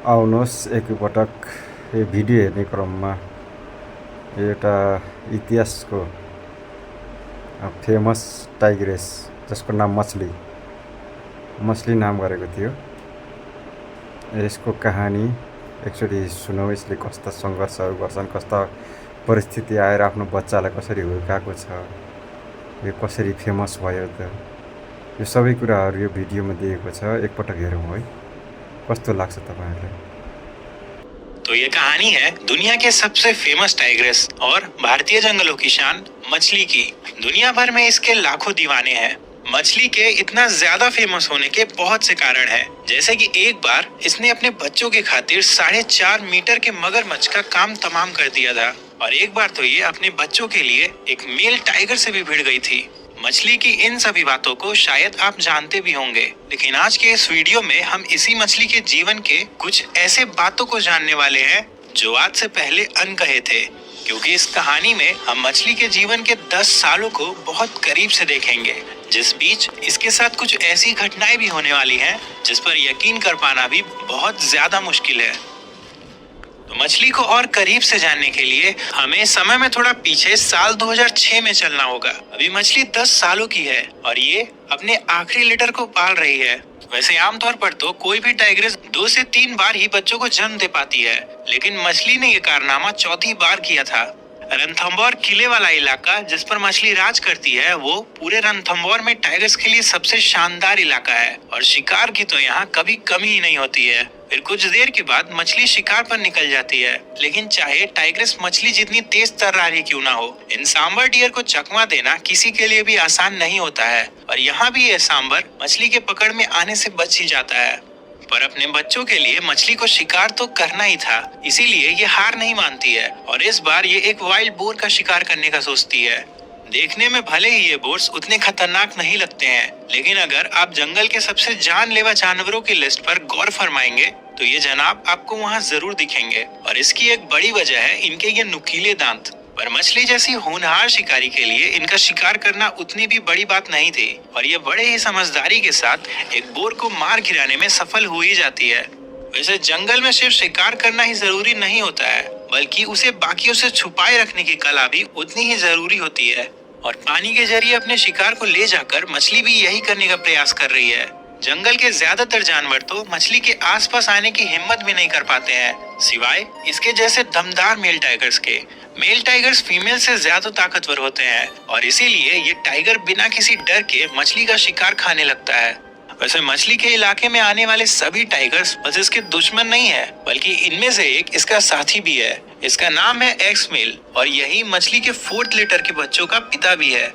आउनुहोस् एकपटक यो भिडियो हेर्ने क्रममा एउटा इतिहासको फेमस टाइग्रेस जसको नाम मछली नाम गरेको थियो। यसको कहानी एकचोटि सुनौ। यसले कस्ता सङ्घर्षहरू गर्छन्, कस्ता परिस्थिति आएर आफ्नो बच्चालाई कसरी हुर्काएको छ, यो कसरी फेमस भयो त, यो सबै कुराहरू यो भिडियोमा दिएको छ। एकपटक हेरौँ है, कस्तो लाग्छ तपाईहरुलाई। तो ये कहानी है दुनिया के सबसे फेमस टाइग्रेस और भारतीय जंगलों की शान मछली की। दुनिया भर में इसके लाखों दीवाने हैं। मछली के इतना ज्यादा फेमस होने के बहुत से कारण हैं। जैसे कि एक बार इसने अपने बच्चों के खातिर 4.5 मीटर के मगरमच्छ का काम तमाम कर दिया था, और एक बार तो ये अपने बच्चों के लिए एक मेल टाइगर से भी भिड़ गई थी। मछली की इन सभी बातों को शायद आप जानते भी होंगे, लेकिन आज के इस वीडियो में हम इसी मछली के जीवन के कुछ ऐसे बातों को जानने वाले हैं जो आज से पहले अनकहे थे, क्योंकि इस कहानी में हम मछली के जीवन के 10 सालों को बहुत करीब से देखेंगे, जिस बीच इसके साथ कुछ ऐसी घटनाएं भी होने वाली हैं जिस पर यकीन कर पाना भी बहुत ज्यादा मुश्किल है। तो मछली को और करीब से जानने के लिए हमें समय में थोड़ा पीछे साल 2006 में चलना होगा। अभी मछली 10 सालों की है और ये अपने आखिरी लिटर को पाल रही है। वैसे आमतौर पर तो कोई भी टाइग्रेस 2 से 3 बार ही बच्चों को जन्म दे पाती है, लेकिन मछली ने ये कारनामा चौथी बार किया था। रणथंभौर किले वाला इलाका जिस पर मछली राज करती है, वो पूरे रणथंभौर में टाइगर्स के लिए सबसे शानदार इलाका है, और शिकार की तो यहाँ कभी कमी ही नहीं होती है। फिर कुछ देर के बाद मछली शिकार पर निकल जाती है, लेकिन चाहे टाइग्रेस मछली जितनी तेज तर्रारी क्यों ना हो, इन सांबर डियर को चकमा देना किसी के लिए भी आसान नहीं होता है। और यहाँ भी ये सांबर मछली के पकड़ में आने से बच ही जाता है, पर अपने बच्चों के लिए मछली को शिकार तो करना ही था, इसीलिए ये हार नहीं मानती है, और इस बार ये एक वाइल्ड बोर का शिकार करने का सोचती है। देखने में भले ही ये बोर्स उतने खतरनाक नहीं लगते हैं, लेकिन अगर आप जंगल के सबसे जानलेवा जानवरों की लिस्ट पर गौर फरमाएंगे तो ये जनाब आपको वहाँ जरूर दिखेंगे। और इसकी एक बड़ी वजह है इनके ये नुकीले दांत। पर मछली जैसी होनहार शिकारी के लिए इनका शिकार करना उतनी भी बड़ी बात नहीं थी, और ये बड़े ही समझदारी के साथ एक बोर को मार गिराने में सफल हो ही जाती है। वैसे जंगल में सिर्फ शिकार करना ही जरूरी नहीं होता है, बल्कि उसे बाकियों से छुपाए रखने की कला भी उतनी ही जरूरी होती है। और पानी के जरिए अपने शिकार को ले जाकर मछली भी यही करने का प्रयास कर रही है। जंगल के ज्यादातर जानवर तो मछली के आसपास आने की हिम्मत भी नहीं कर पाते हैं, सिवाय इसके जैसे दमदार मेल टाइगर्स के। मेल टाइगर्स फीमेल से ज्यादा ताकतवर होते हैं, और इसीलिए ये टाइगर बिना किसी डर के मछली का शिकार खाने लगता है। वैसे मछली के इलाके में आने वाले सभी टाइगर्स बस इसके दुश्मन नहीं है, बल्कि इनमें से एक इसका साथी भी है। इसका नाम है एक्स मेल, और यही मछली के 4th लिटर के बच्चों का पिता भी है।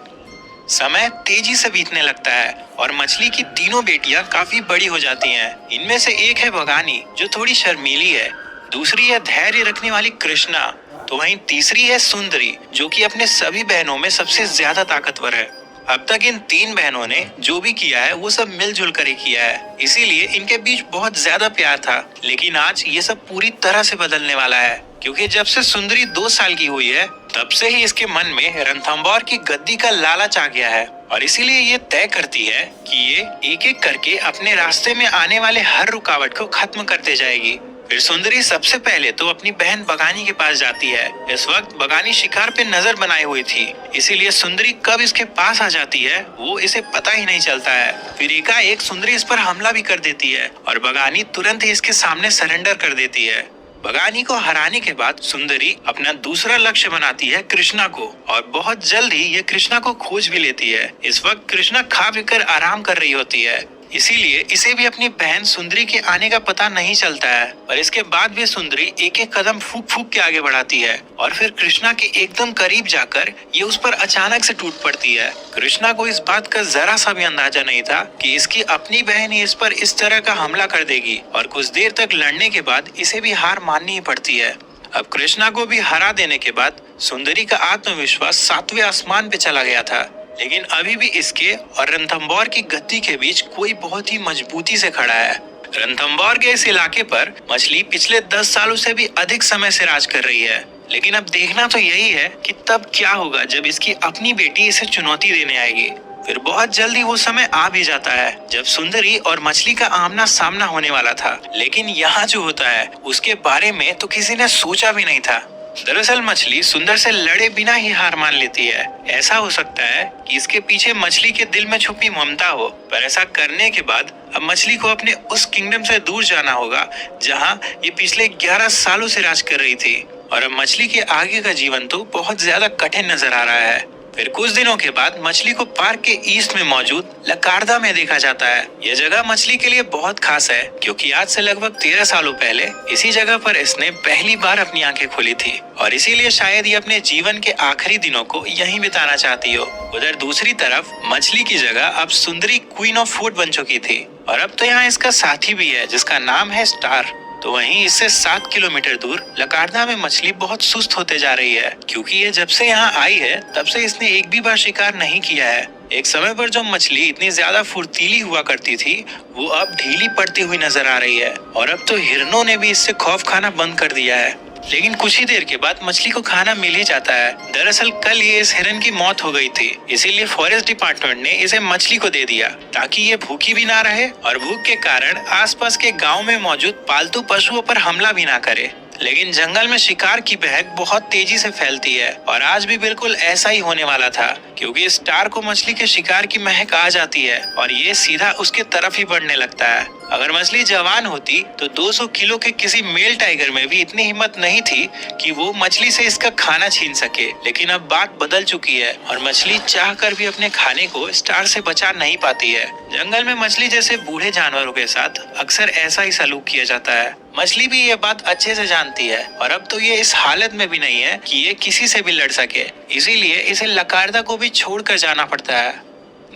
समय तेजी से बीतने लगता है और मछली की तीनों बेटियां काफी बड़ी हो जाती हैं। इनमें से एक है बगानी, जो थोड़ी शर्मीली है, दूसरी है धैर्य रखने वाली कृष्णा, तो वहीं तीसरी है सुंदरी, जो कि अपने सभी बहनों में सबसे ज्यादा ताकतवर है। अब तक इन 3 बहनों ने जो भी किया है वो सब मिलजुल कर ही किया है, इसीलिए इनके बीच बहुत ज्यादा प्यार था। लेकिन आज ये सब पूरी तरह से बदलने वाला है, क्योंकि जब से सुंदरी 2 साल की हुई है तब से ही इसके मन में रणथंभौर की गद्दी का लालच आ गया है, और इसीलिए ये तय करती है कि ये एक एक करके अपने रास्ते में आने वाले हर रुकावट को खत्म करते जाएगी। फिर सुंदरी सबसे पहले तो अपनी बहन बगानी के पास जाती है। इस वक्त बगानी शिकार पे नजर बनाए हुई थी, इसीलिए सुंदरी कब इसके पास आ जाती है वो इसे पता ही नहीं चलता है। फिर एकाएक सुंदरी इस पर हमला भी कर देती है, और बगानी तुरंत ही इसके सामने सरेंडर कर देती है। बगानी को हराने के बाद सुंदरी अपना दूसरा लक्ष्य बनाती है कृष्णा को, और बहुत जल्द ही ये कृष्णा को खोज भी लेती है। इस वक्त कृष्णा खा पी कर आराम कर रही होती है, इसीलिए इसे भी अपनी बहन सुंदरी के आने का पता नहीं चलता है। पर इसके बाद भी सुंदरी एक एक कदम फूक फूक के आगे बढ़ाती है, और फिर कृष्णा के एकदम करीब जाकर ये उस पर अचानक से टूट पड़ती है। कृष्णा को इस बात का जरा सा भी अंदाजा नहीं था कि इसकी अपनी बहन ही इस पर इस तरह का हमला कर देगी, और कुछ देर तक लड़ने के बाद इसे भी हार माननी ही पड़ती है। अब कृष्णा को भी हरा देने के बाद सुंदरी का आत्मविश्वास 7वें आसमान पे चला गया था, लेकिन अभी भी इसके और रणथंभौर की गद्दी के बीच कोई बहुत ही मजबूती से खड़ा है। रणथंभौर के इस इलाके पर मछली पिछले 10 सालों से भी अधिक समय से राज कर रही है, लेकिन अब देखना तो यही है कि तब क्या होगा जब इसकी अपनी बेटी इसे चुनौती देने आएगी। फिर बहुत जल्दी वो समय आ भी जाता है जब सुंदरी और मछली का आमना सामना होने वाला था। लेकिन यहाँ जो होता है उसके बारे में तो किसी ने सोचा भी नहीं था। दरअसल मछली सुंदर से लड़े बिना ही हार मान लेती है। ऐसा हो सकता है कि इसके पीछे मछली के दिल में छुपी ममता हो, पर ऐसा करने के बाद अब मछली को अपने उस किंगडम से दूर जाना होगा जहां ये पिछले 11 सालों से राज कर रही थी। और अब मछली के आगे का जीवन तो बहुत ज्यादा कठिन नजर आ रहा है। फिर कुछ दिनों के बाद मछली को पार्क के ईस्ट में मौजूद लकार्दा में देखा जाता है। यह जगह मछली के लिए बहुत खास है क्योंकि आज से लगभग 13 सालों पहले इसी जगह पर इसने पहली बार अपनी आंखें खोली थी और इसीलिए शायद ये अपने जीवन के आखिरी दिनों को यहीं बिताना चाहती हो। उधर दूसरी तरफ मछली की जगह अब सुंदरी क्वीन ऑफ फूड बन चुकी थी और अब तो यहाँ इसका साथी भी है जिसका नाम है स्टार। तो वहीं इससे 7 किलोमीटर दूर लकार्दा में मछली बहुत सुस्त होते जा रही है क्योंकि ये जब से यहाँ आई है तब से इसने एक भी बार शिकार नहीं किया है। एक समय पर जो मछली इतनी ज्यादा फुर्तीली हुआ करती थी वो अब ढीली पड़ती हुई नजर आ रही है और अब तो हिरणों ने भी इससे खौफ खाना बंद कर दिया है। लेकिन कुछ ही देर के बाद मछली को खाना मिल ही जाता है। दरअसल कल ये इस हिरन की मौत हो गई थी, इसीलिए फॉरेस्ट डिपार्टमेंट ने इसे मछली को दे दिया ताकि ये भूखी भी ना रहे और भूख के कारण आसपास के गांव में मौजूद पालतू पशुओं पर हमला भी ना करे। लेकिन जंगल में शिकार की बहक बहुत तेजी से फैलती है और आज भी बिल्कुल ऐसा ही होने वाला था क्योंकि स्टार को मछली के शिकार की महक आ जाती है और ये सीधा उसके तरफ ही बढ़ने लगता है। अगर मछली जवान होती तो 200 किलो के किसी मेल टाइगर में भी इतनी हिम्मत नहीं थी कि वो मछली से इसका खाना छीन सके। लेकिन अब बात बदल चुकी है और मछली चाहकर भी अपने खाने को स्टार से बचा नहीं पाती है। जंगल में मछली जैसे बूढ़े जानवरों के साथ अक्सर ऐसा ही सलूक किया जाता है। मछली भी ये बात अच्छे से जानती है और अब तो ये इस हालत में भी नहीं है कि ये किसी से भी लड़ सके, इसीलिए इसे लकार्दा को भी छोड़कर जाना पड़ता है।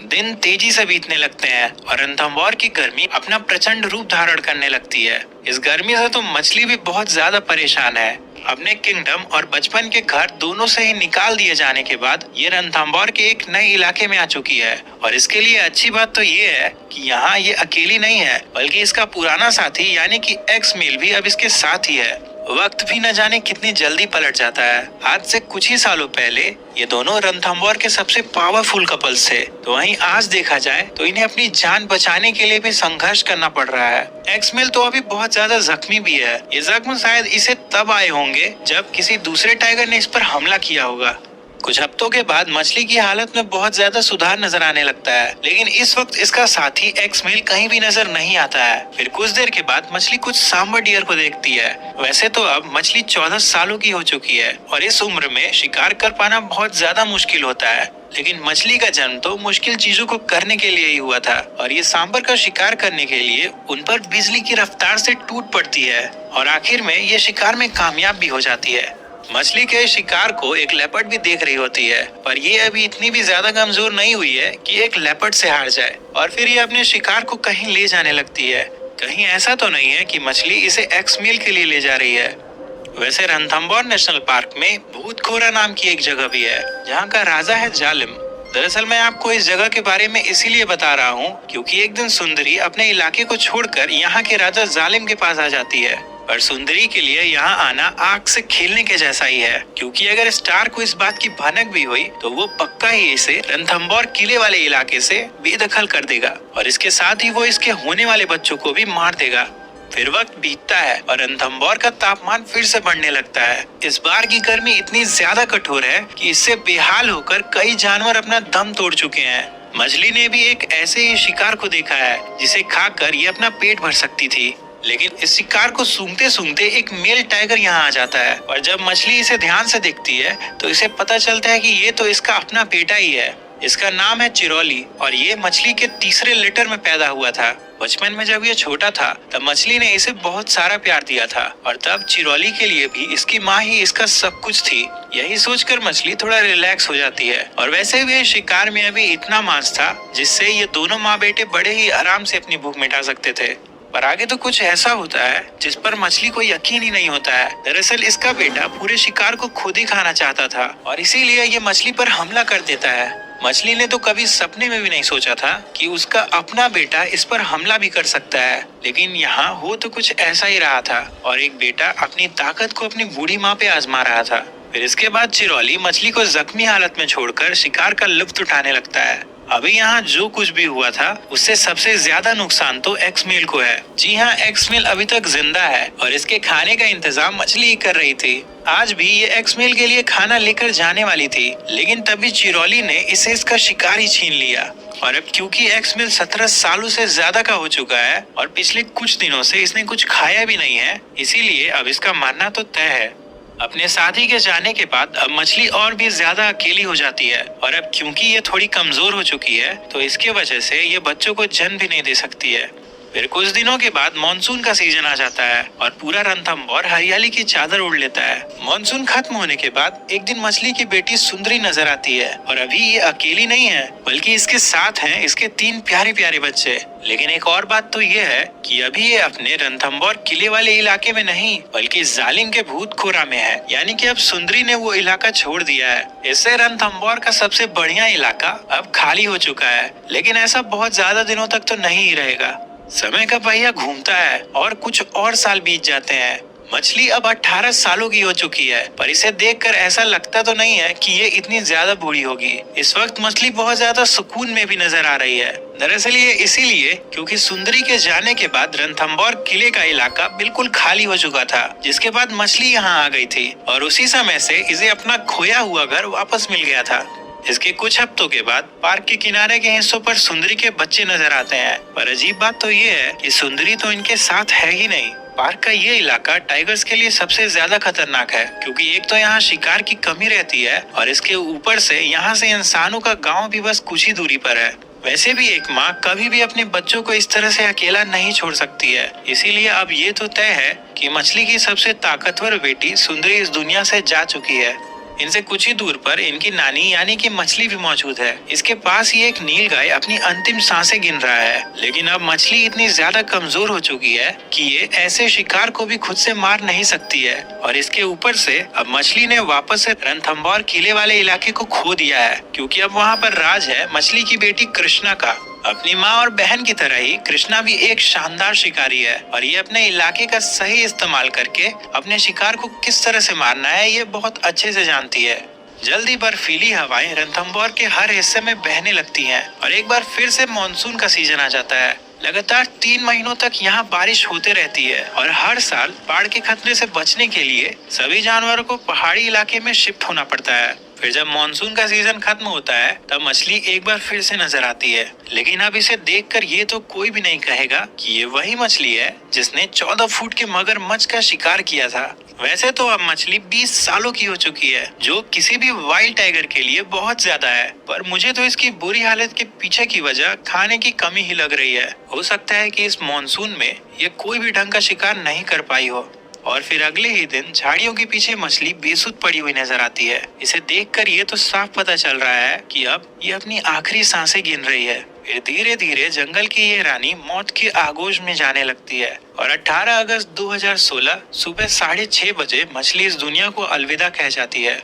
दिन तेजी से बीतने लगते हैं और रणथंभौर की गर्मी अपना प्रचंड रूप धारण करने लगती है। इस गर्मी से तो मछली भी बहुत ज्यादा परेशान है। अपने किंगडम और बचपन के घर दोनों से ही निकाल दिए जाने के बाद ये रणथंभौर के एक नए इलाके में आ चुकी है और इसके लिए अच्छी बात तो ये है कि यहाँ ये अकेली नहीं है बल्कि इसका पुराना साथी यानी कि एक्स मेल भी अब इसके साथ ही है। वक्त भी न जाने कितनी जल्दी पलट जाता है। आज से कुछ ही सालों पहले ये दोनों रणथंभौर के सबसे पावरफुल कपल्स थे, तो वहीं आज देखा जाए तो इन्हें अपनी जान बचाने के लिए भी संघर्ष करना पड़ रहा है। एक्समेल तो अभी बहुत ज्यादा जख्मी भी है। ये जख्म शायद इसे तब आए होंगे जब किसी दूसरे टाइगर ने इस पर हमला किया होगा। कुछ हफ्तों के बाद मछली की हालत में बहुत ज्यादा सुधार नजर आने लगता है, लेकिन इस वक्त इसका साथी एक्समेल कहीं भी नजर नहीं आता है। फिर कुछ देर के बाद मछली कुछ सांबर डियर को देखती है। वैसे तो अब मछली 14 सालों की हो चुकी है और इस उम्र में शिकार कर पाना बहुत ज्यादा मुश्किल होता है, लेकिन मछली का जन्म तो मुश्किल चीजों को करने के लिए ही हुआ था और ये सांबर का शिकार करने के लिए उन पर बिजली की रफ्तार से टूट पड़ती है और आखिर में ये शिकार में कामयाब भी हो जाती है। मछली के शिकार को एक लेपर्ड भी देख रही होती है, पर ये अभी इतनी भी ज्यादा कमजोर नहीं हुई है कि एक लेपर्ड से हार जाए और फिर ये अपने शिकार को कहीं ले जाने लगती है। कहीं ऐसा तो नहीं है कि मछली इसे एक्समेल के लिए ले जा रही है। वैसे रणथंभौर नेशनल पार्क में भूतखोरा नाम की एक जगह भी है जहाँ का राजा है जालिम। दरअसल मैं आपको इस जगह के बारे में इसीलिए बता रहा हूँ क्योंकि एक दिन सुंदरी अपने इलाके को छोड़कर यहाँ के राजा जालिम के पास आ जाती है। पर सुंदरी के लिए यहाँ आना आग से खेलने के जैसा ही है, क्योंकि अगर स्टार को इस बात की भनक भी हुई तो वो पक्का ही इसे रणथंभौर किले वाले इलाके से बेदखल कर देगा और इसके साथ ही वो इसके होने वाले बच्चों को भी मार देगा। फिर वक्त बीतता है और रणथंभौर का तापमान फिर से बढ़ने लगता है। इस बार की गर्मी इतनी ज्यादा कठोर है कि इससे बेहाल होकर कई जानवर अपना दम तोड़ चुके हैं। मछली ने भी एक ऐसे ही शिकार को देखा है जिसे खाकर ये अपना पेट भर सकती थी, लेकिन इस शिकार को सूंघते सूंघते एक मेल टाइगर यहाँ आ जाता है और जब मछली इसे ध्यान से देखती है तो इसे पता चलता है कि ये तो इसका अपना बेटा ही है। इसका नाम है चिरौली और ये मछली के तीसरे लिटर में पैदा हुआ था। बचपन में जब ये छोटा था तब मछली ने इसे बहुत सारा प्यार दिया था और तब चिरौली के लिए भी इसकी माँ ही इसका सब कुछ थी। यही सोचकर मछली थोड़ा रिलैक्स हो जाती है और वैसे भी शिकार में अभी इतना मांस था जिससे ये दोनों माँ बेटे बड़े ही आराम से अपनी भूख मिटा सकते थे। पर आगे तो कुछ ऐसा होता है जिस पर मछली को यकीन ही नहीं होता है। दरअसल इसका बेटा पूरे शिकार को खुद ही खाना चाहता था और इसीलिए ये मछली पर हमला कर देता है। मछली ने तो कभी सपने में भी नहीं सोचा था कि उसका अपना बेटा इस पर हमला भी कर सकता है, लेकिन यहाँ हो तो कुछ ऐसा ही रहा था और एक बेटा अपनी ताकत को अपनी बूढ़ी माँ पे आजमा रहा था। फिर इसके बाद चिरौली मछली को जख्मी हालत में छोड़कर शिकार का लुत्फ उठाने लगता है। अभी यहाँ जो कुछ भी हुआ था उससे सबसे ज्यादा नुकसान तो एक्स मेल को है। जी हाँ, एक्स मेल अभी तक जिंदा है और इसके खाने का इंतजाम मछली ही कर रही थी। आज भी ये एक्स मेल के लिए खाना लेकर जाने वाली थी, लेकिन तभी चिरौली ने इसे इसका शिकार ही छीन लिया। और अब क्योंकि एक्स मेल 17 सालों से ज्यादा का हो चुका है और पिछले कुछ दिनों से इसने कुछ खाया भी नहीं है, इसीलिए अब इसका मरना तो तय है। अपने साथी के जाने के बाद अब मछली और भी ज्यादा अकेली हो जाती है और अब क्योंकि ये थोड़ी कमजोर हो चुकी है तो इसके वजह से ये बच्चों को जन्म भी नहीं दे सकती है। फिर कुछ दिनों के बाद मॉनसून का सीजन आ जाता है और पूरा रणथंभौर हरियाली की चादर ओढ़ लेता है। मॉनसून खत्म होने के बाद एक दिन मछली की बेटी सुंदरी नजर आती है और अभी ये अकेली नहीं है बल्कि इसके साथ हैं इसके 3 प्यारे प्यारे बच्चे। लेकिन एक और बात तो ये है कि अभी ये अपने रणथंभौर किले वाले इलाके में नहीं बल्कि जालिम के भूत खोरा में है, यानी कि अब सुंदरी ने वो इलाका छोड़ दिया है। इससे रणथंभौर का सबसे बढ़िया इलाका अब खाली हो चुका है, लेकिन ऐसा बहुत ज्यादा दिनों तक तो नहीं ही रहेगा। समय का पहिया घूमता है और कुछ और साल बीत जाते हैं। मछली अब 18 सालों की हो चुकी है, पर इसे देखकर ऐसा लगता तो नहीं है कि ये इतनी ज्यादा बूढ़ी होगी। इस वक्त मछली बहुत ज्यादा सुकून में भी नजर आ रही है। दरअसल ये इसीलिए क्योंकि सुंदरी के जाने के बाद रणथंभौर किले का इलाका बिल्कुल खाली हो चुका था, जिसके बाद मछली यहाँ आ गई थी और उसी समय से इसे अपना खोया हुआ घर वापस मिल गया था। इसके कुछ हफ्तों के बाद पार्क के किनारे के हिस्सों पर सुंदरी के बच्चे नजर आते हैं, पर अजीब बात तो ये है कि सुंदरी तो इनके साथ है ही नहीं। पार्क का ये इलाका टाइगर्स के लिए सबसे ज्यादा खतरनाक है, क्योंकि एक तो यहाँ शिकार की कमी रहती है और इसके ऊपर से यहाँ से इंसानों का गांव भी बस कुछ ही दूरी पर है। वैसे भी एक माँ कभी भी अपने बच्चों को इस तरह से अकेला नहीं छोड़ सकती है, इसीलिए अब ये तो तय है कि मछली की सबसे ताकतवर बेटी सुंदरी इस दुनिया से जा चुकी है। इनसे कुछ ही दूर पर इनकी नानी यानी कि मछली भी मौजूद है। इसके पास ही एक नील गाय अपनी अंतिम सांसें गिन रहा है, लेकिन अब मछली इतनी ज्यादा कमजोर हो चुकी है कि ये ऐसे शिकार को भी खुद से मार नहीं सकती है। और इसके ऊपर से अब मछली ने वापस से रणथंभौर किले वाले इलाके को खो दिया है, क्योंकि अब वहाँ पर राज है मछली की बेटी कृष्णा का। अपनी माँ और बहन की तरह ही कृष्णा भी एक शानदार शिकारी है और ये अपने इलाके का सही इस्तेमाल करके अपने शिकार को किस तरह से मारना है ये बहुत अच्छे से जानती है। जल्दी बर्फीली हवाएं रणथंभौर के हर हिस्से में बहने लगती हैं और एक बार फिर से मानसून का सीजन आ जाता है। लगातार 3 महीनों तक यहाँ बारिश होते रहती है और हर साल बाढ़ के खतरे से बचने के लिए सभी जानवरों को पहाड़ी इलाके में शिफ्ट होना पड़ता है। फिर जब मानसून का सीजन खत्म होता है तब मछली एक बार फिर से नजर आती है, लेकिन अब इसे देखकर ये तो कोई भी नहीं कहेगा कि ये वही मछली है जिसने 14 फुट के मगरमच्छ का शिकार किया था। वैसे तो अब मछली 20 सालों की हो चुकी है, जो किसी भी वाइल्ड टाइगर के लिए बहुत ज्यादा है, पर मुझे तो इसकी बुरी हालत के पीछे की वजह खाने की कमी ही लग रही है। हो सकता है कि इस मानसून में ये कोई भी ढंग का शिकार नहीं कर पाई हो। और फिर अगले ही दिन झाड़ियों के पीछे मछली बेसुध पड़ी हुई नजर आती है। इसे देखकर ये तो साफ पता चल रहा है कि अब ये अपनी आखिरी सांसें गिन रही है। फिर धीरे धीरे जंगल की ये रानी मौत के आगोश में जाने लगती है और 18 अगस्त 2016 सुबह 6:30 बजे मछली इस दुनिया को अलविदा कह जाती है।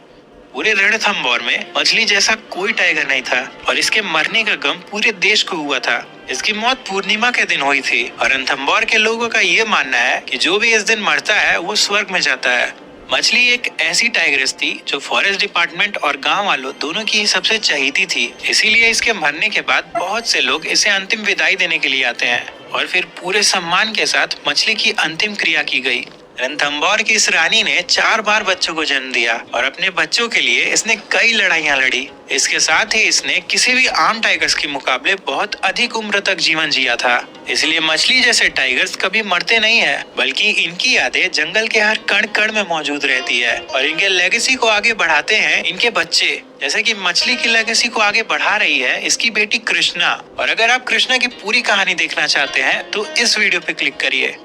पूरे रणथंभौर में मछली जैसा कोई टाइगर नहीं था और इसके मरने का गम पूरे देश को हुआ था। इसकी मौत पूर्णिमा के दिन हुई थी और रणथंभौर के लोगों का ये मानना है कि जो भी इस दिन मरता है वो स्वर्ग में जाता है। मछली एक ऐसी टाइग्रेस थी जो फॉरेस्ट डिपार्टमेंट और गांव वालों दोनों की ही सबसे चहीती थी, इसीलिए इसके मरने के बाद बहुत से लोग इसे अंतिम विदाई देने के लिए आते हैं और फिर पूरे सम्मान के साथ मछली की अंतिम क्रिया की गई। रणथंभौर की इस रानी ने 4 बार बच्चों को जन्म दिया और अपने बच्चों के लिए इसने कई लड़ाइयाँ लड़ी। इसके साथ ही इसने किसी भी आम टाइगर्स के मुकाबले बहुत अधिक उम्र तक जीवन जिया था। इसलिए मछली जैसे टाइगर्स कभी मरते नहीं है, बल्कि इनकी यादें जंगल के हर कण कण में मौजूद रहती है और इनके लेगेसी को आगे बढ़ाते हैं इनके बच्चे। जैसे कि मछली की लेगेसी को आगे बढ़ा रही है इसकी बेटी कृष्णा। और अगर आप कृष्णा की पूरी कहानी देखना चाहते हैं तो इस वीडियो पे क्लिक करिए।